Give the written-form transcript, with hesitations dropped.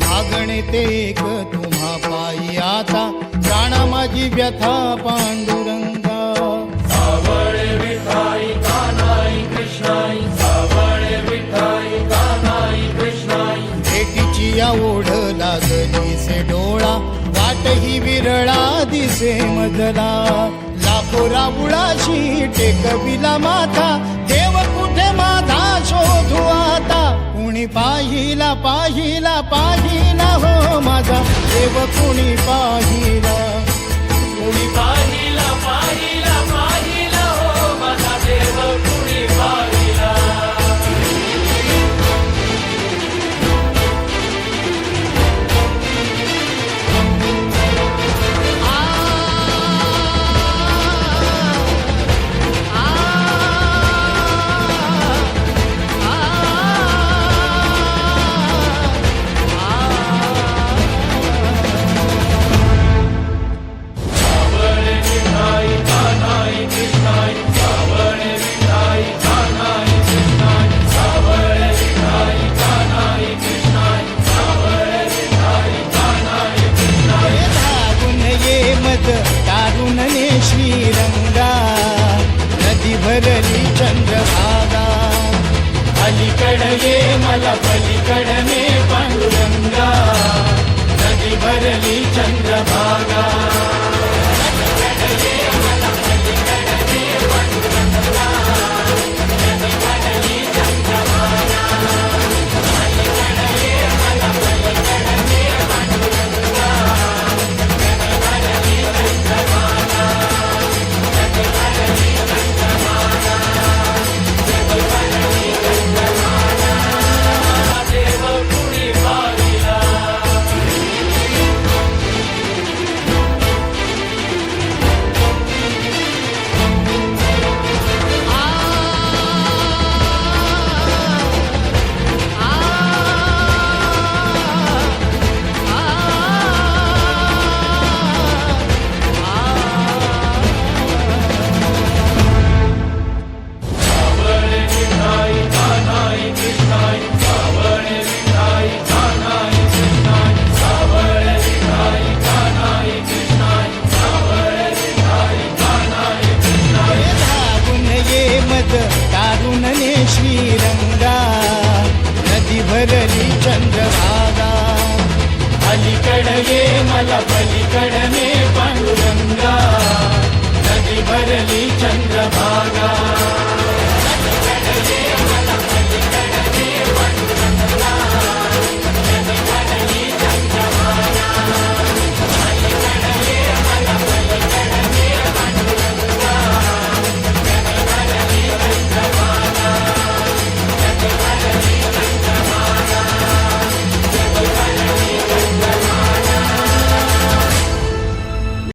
मागणे ते एक तुम्हा पायी आता, प्राणा माझी व्यथा पांडुरंगा. सावळे विठाई कानाई कृष्णाई, सावळे विठाई कानाई कृष्णाई. भेटीची या ओढ लागली से डोळा, वाट ही विरळा दिसे मजला. लाखो राबुळाशी टेकविला माथा, देव कुठे माझा शोधू आता. कुणी पाहिला पाहिला पाहिला हो माझा देव, कुणी पाहिला. कुणी पाहिला पाहिला पाहिला हो माझा देव, कुणी पाहिला. सावळे विठाई कानाई कृष्णाई, सावळे विठाई कानाई कृष्णाई, सावळे विठाई कानाई कृष्णाई, सावळे विठाई कानाई कृष्णाई. धागून ये मज तारुणने श्रीरंगा, नदी भरली चंद्रभागा. अलीकड ये मला पलीकडने पांडुरंगा, नदी भरली चंद्रभागा. देव कुणी पाहिला. सावळे विठाई कानाई कृष्णाई, सावळे विठाई कानाई कृष्णाई, सावळे विठाई कानाई कृष्णाई, सावळे विठाई कानाई कृष्णाई. धागून ये मज तारुणने श्रीरंगा, नदी भरली चंद्रभागा. अलीकड ये मला